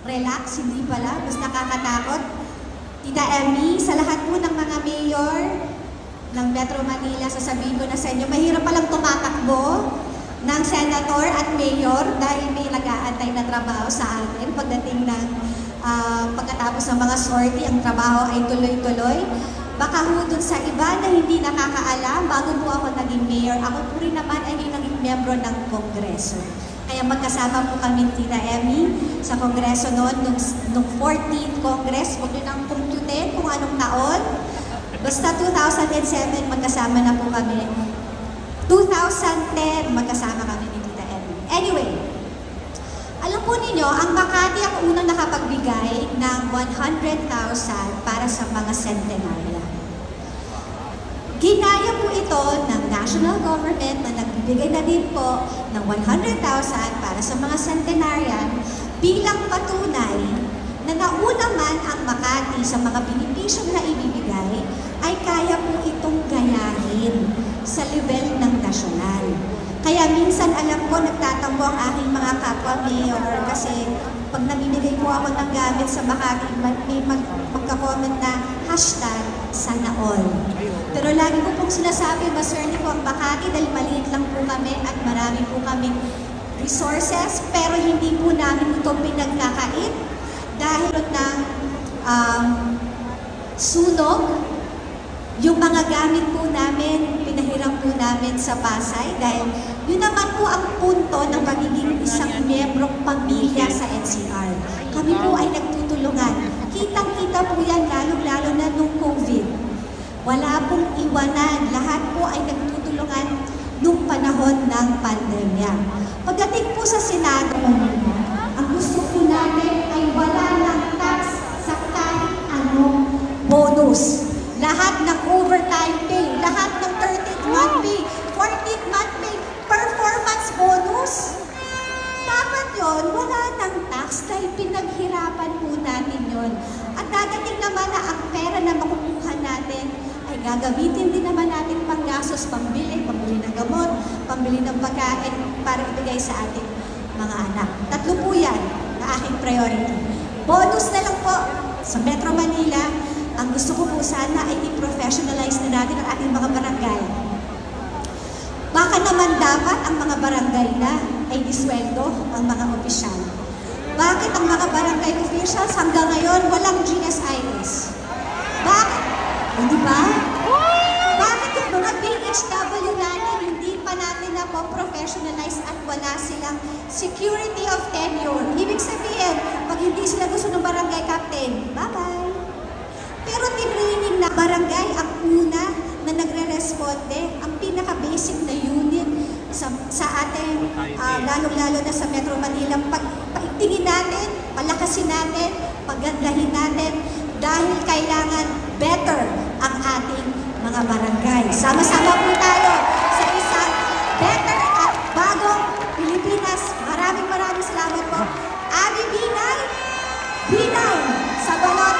Relax, hindi pala. Mas nakakatakot. Tita Emmy, sa lahat po ng mga mayor ng Metro Manila, sasabihin ko na sa inyo, mahirap palang tumatakbo ng senator at mayor dahil may nag-aantay na trabaho sa atin pagdating ng pagkatapos ng mga sortie, ang trabaho ay tuloy-tuloy. Baka ho dun sa iba na hindi nakakaalam, bago po ako naging mayor, ako po rin naman ay naging membro ng Kongreso. Kaya magkasama po kami, Tita Emmy, sa Kongreso noon, nung 14th Congress, huwag nyo nang kumputin kung anong taon. Basta 2007, magkasama na po kami. 2010, magkasama kami ni Tita Emmy. Anyway, alam po ninyo, ang Makati ang unang nakapagbigay ng 100,000 para sa mga centenarian. Ginaya po ito ng national government na nagbibigay na din po ng 100,000 para sa mga centenarian bilang patunay na nauna man ang Makati sa mga benepisyong na ibibigay ay kaya po itong gayahin sa level ng nasyonal. Kaya minsan alam ko, nagtatampo ang aking mga kapwa-mayor kasi pag namimigay po ako ng gamit sa Makati, may magka-comment na hashtag sana all. Pero lagi ko pong sinasabi, maswerte po ang Makati dahil maliit lang po kami at marami po kaming resources, pero hindi po namin ito pinagkakait dahil ng sunog. Yung mga gamit po namin, pinahiram po namin sa Pasay dahil yun naman po ang punto ng pagiging isang membrong pamilya sa NCR. Kami po ay nagtutulungan. Kitang-kita po yan, lalo-lalo na nung COVID. Wala pong iwanan. Lahat po ay nagtutulungan nung panahon ng pandemya. Pagdating po sa Senado, ang gusto po natin ay wala ng tax sa kahit anong bonus. Lahat ng overtime pay, lahat ng 13th month pay, 14th month pay, performance bonus. Dapat yun, wala ng tax dahil pinaghirapan po natin yun. At dadating naman na ang pera na makukuha natin ay gagamitin din naman natin panggastos, pambili ng gamot, pambili ng pagkain para ibigay sa ating mga anak. Tatlo po yan na aking priority. Bonus na lang po sa Metro Manila. Ang gusto ko po sana ay i-professionalize na natin ang ating mga barangay. Baka naman dapat ang mga barangay na ay disweldo ang mga opisyal. Bakit ang mga barangay officials hanggang ngayon walang GSIS? Bakit? Hindi ba? Bakit yung mga PHW natin hindi pa natin na po professionalize at wala silang security of tenure? Ibig sabihin, pag hindi sila gusto ng barangay captain, bye-bye. Pero tinraining na barangay ang una na nagre-responde, ang pinaka-basic na unit sa ating, lalong-lalo na sa Metro Manila, paigtingin natin, palakasin natin, pagandahin natin, dahil kailangan better ang ating mga barangay. Sama-sama po tayo sa isang better at bagong Pilipinas. Maraming salamat po. Abi Binay, Binay, sa balot.